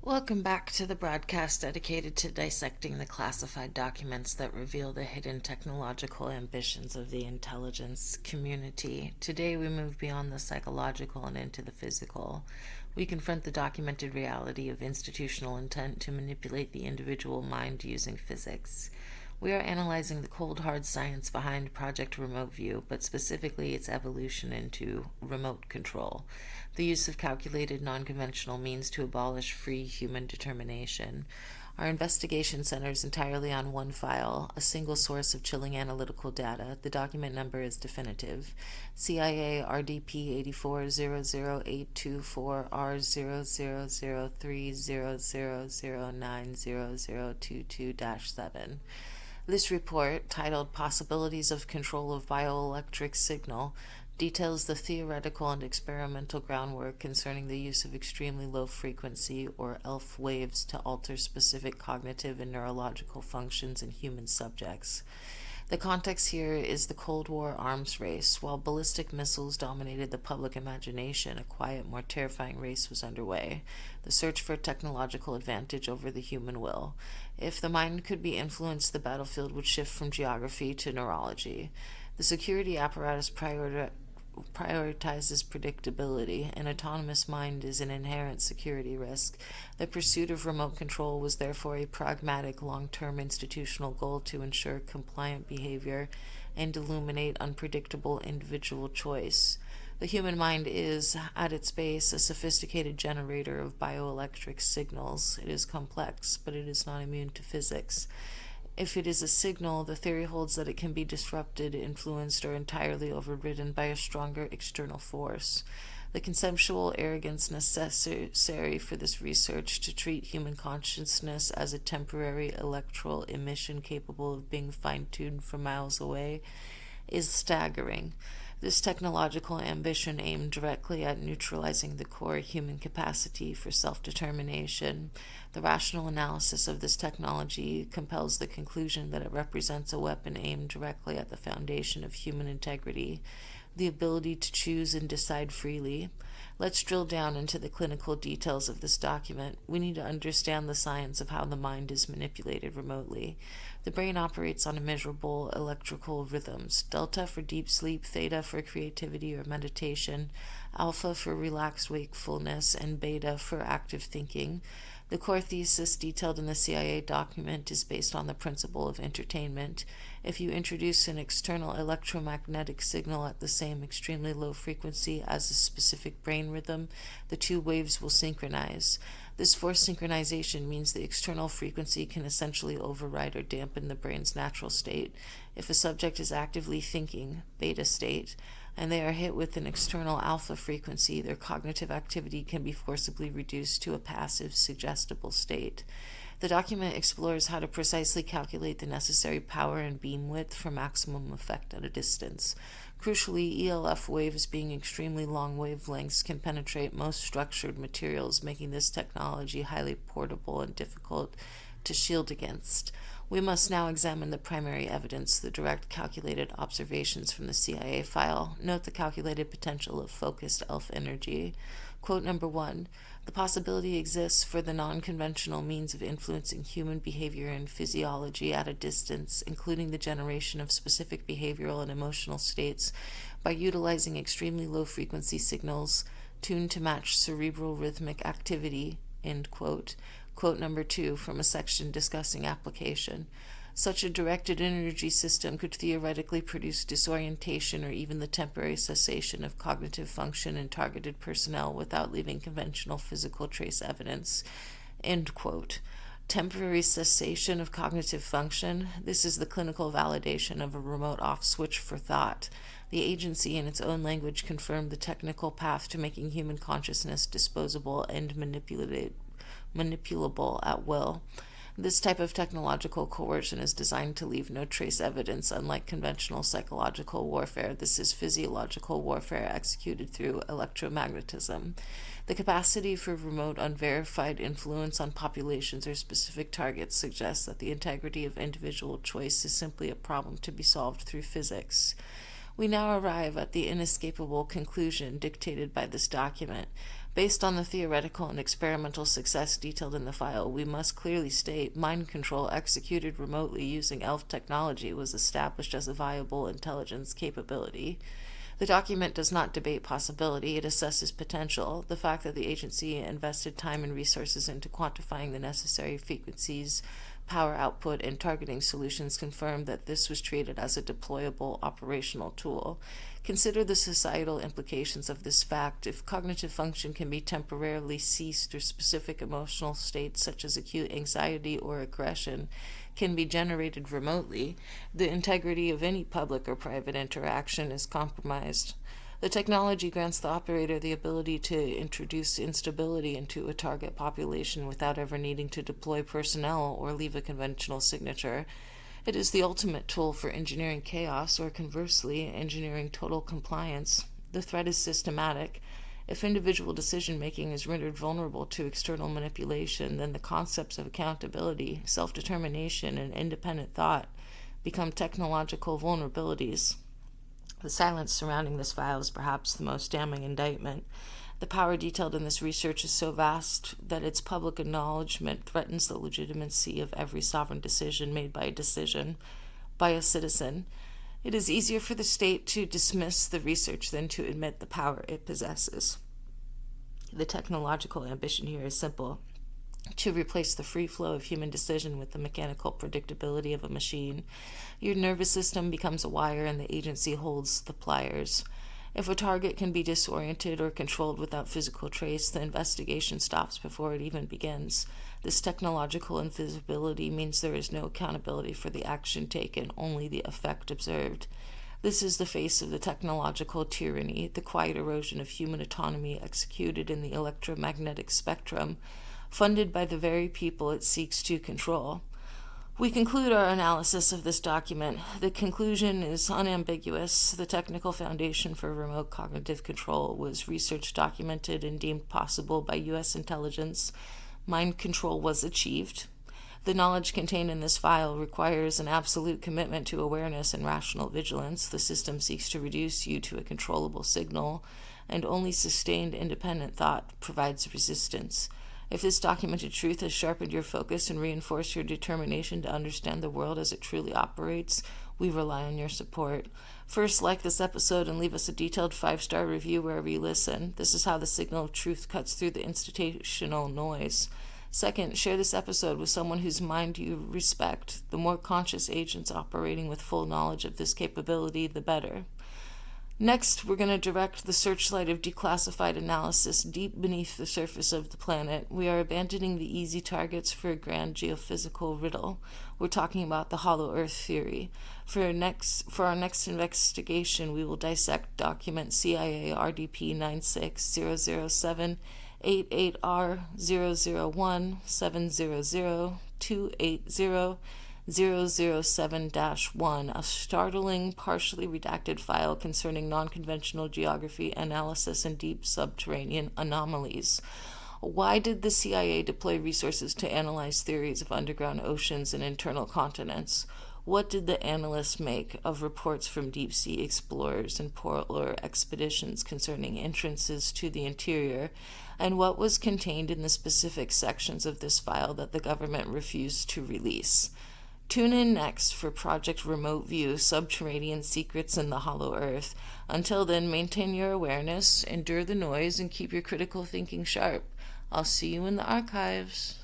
Welcome back to the broadcast dedicated to dissecting the classified documents that reveal the hidden technological ambitions of the intelligence community. Today we move beyond the psychological and into the physical. We confront the documented reality of institutional intent to manipulate the individual mind using physics. We are analyzing the cold hard science behind Project Remote View, but specifically its evolution into remote control, the use of calculated non-conventional means to abolish free human determination. Our investigation centers entirely on one file, a single source of chilling analytical data. The document number is definitive. CIA-RDP84-00824R000300090022-7. This report, titled Possibilities of Control of Bioelectric Signal, details the theoretical and experimental groundwork concerning the use of extremely low frequency or ELF waves to alter specific cognitive and neurological functions in human subjects. The context here is the Cold War arms race. While ballistic missiles dominated the public imagination, a quiet, more terrifying race was underway, the search for technological advantage over the human will. If the mind could be influenced, the battlefield would shift from geography to neurology. The security apparatus prioritizes predictability. An autonomous mind is an inherent security risk. The pursuit of remote control was therefore a pragmatic, long-term institutional goal to ensure compliant behavior and illuminate unpredictable individual choice. The human mind is, at its base, a sophisticated generator of bioelectric signals. It is complex, but it is not immune to physics. If it is a signal, the theory holds that it can be disrupted, influenced, or entirely overridden by a stronger external force. The conceptual arrogance necessary for this research to treat human consciousness as a temporary electoral emission capable of being fine-tuned from miles away is staggering. This technological ambition aimed directly at neutralizing the core human capacity for self-determination. The rational analysis of this technology compels the conclusion that it represents a weapon aimed directly at the foundation of human integrity, the ability to choose and decide freely. Let's drill down into the clinical details of this document. We need to understand the science of how the mind is manipulated remotely. The brain operates on immeasurable electrical rhythms: delta for deep sleep, theta for creativity or meditation, alpha for relaxed wakefulness, and beta for active thinking. The core thesis detailed in the CIA document is based on the principle of entertainment. If you introduce an external electromagnetic signal at the same extremely low frequency as a specific brain rhythm, the two waves will synchronize. This forced synchronization means the external frequency can essentially override or dampen the brain's natural state. If a subject is actively thinking, beta state, and they are hit with an external alpha frequency, their cognitive activity can be forcibly reduced to a passive, suggestible state. The document explores how to precisely calculate the necessary power and beam width for maximum effect at a distance. Crucially, ELF waves, being extremely long wavelengths, can penetrate most structured materials, making this technology highly portable and difficult to shield against. We must now examine the primary evidence, the direct calculated observations from the CIA file. Note the calculated potential of focused ELF energy. Quote number 1. The possibility exists for the non-conventional means of influencing human behavior and physiology at a distance, including the generation of specific behavioral and emotional states, by utilizing extremely low-frequency signals tuned to match cerebral rhythmic activity. End quote. Quote number 2 from a section discussing application. Such a directed energy system could theoretically produce disorientation or even the temporary cessation of cognitive function in targeted personnel without leaving conventional physical trace evidence. End quote. Temporary cessation of cognitive function. This is the clinical validation of a remote off switch for thought. The agency, in its own language, confirmed the technical path to making human consciousness disposable and manipulable at will. This type of technological coercion is designed to leave no trace evidence. Unlike conventional psychological warfare, this is physiological warfare executed through electromagnetism. The capacity for remote, unverified influence on populations or specific targets suggests that the integrity of individual choice is simply a problem to be solved through physics. We now arrive at the inescapable conclusion dictated by this document. Based on the theoretical and experimental success detailed in the file, we must clearly state mind control executed remotely using ELF technology was established as a viable intelligence capability. The document does not debate possibility, it assesses potential. The fact that the agency invested time and resources into quantifying the necessary frequencies, power output, and targeting solutions confirm that this was treated as a deployable operational tool. Consider the societal implications of this fact. If cognitive function can be temporarily ceased or specific emotional states such as acute anxiety or aggression can be generated remotely, the integrity of any public or private interaction is compromised. The technology grants the operator the ability to introduce instability into a target population without ever needing to deploy personnel or leave a conventional signature. It is the ultimate tool for engineering chaos, or conversely, engineering total compliance. The threat is systematic. If individual decision-making is rendered vulnerable to external manipulation, then the concepts of accountability, self-determination, and independent thought become technological vulnerabilities. The silence surrounding this file is perhaps the most damning indictment. The power detailed in this research is so vast that its public acknowledgement threatens the legitimacy of every sovereign decision made by a citizen. It is easier for the state to dismiss the research than to admit the power it possesses. The technological ambition here is simple: to replace the free flow of human decision with the mechanical predictability of a machine. Your nervous system becomes a wire and the agency holds the pliers. If a target can be disoriented or controlled without physical trace, the investigation stops before it even begins. This technological invisibility means there is no accountability for the action taken, only the effect observed. This is the face of the technological tyranny, the quiet erosion of human autonomy executed in the electromagnetic spectrum, funded by the very people it seeks to control. We conclude our analysis of this document. The conclusion is unambiguous. The technical foundation for remote cognitive control was research documented and deemed possible by U.S. intelligence. Mind control was achieved. The knowledge contained in this file requires an absolute commitment to awareness and rational vigilance. The system seeks to reduce you to a controllable signal, and only sustained independent thought provides resistance. If this documented truth has sharpened your focus and reinforced your determination to understand the world as it truly operates, we rely on your support. First, like this episode and leave us a detailed 5-star review wherever you listen. This is how the signal of truth cuts through the institutional noise. Second, share this episode with someone whose mind you respect. The more conscious agents operating with full knowledge of this capability, the better. Next, we're going to direct the searchlight of declassified analysis deep beneath the surface of the planet. We are abandoning the easy targets for a grand geophysical riddle. We're talking about the hollow earth theory. For our next investigation, we will dissect document CIA-RDP86-007-880-001-700-280-007-1, a startling, partially redacted file concerning non-conventional geography analysis and deep subterranean anomalies. Why did the CIA deploy resources to analyze theories of underground oceans and internal continents? What did the analysts make of reports from deep-sea explorers and polar expeditions concerning entrances to the interior? And what was contained in the specific sections of this file that the government refused to release? Tune in next for Project Remote View, Subterranean Secrets in the Hollow Earth. Until then, maintain your awareness, endure the noise, and keep your critical thinking sharp. I'll see you in the archives.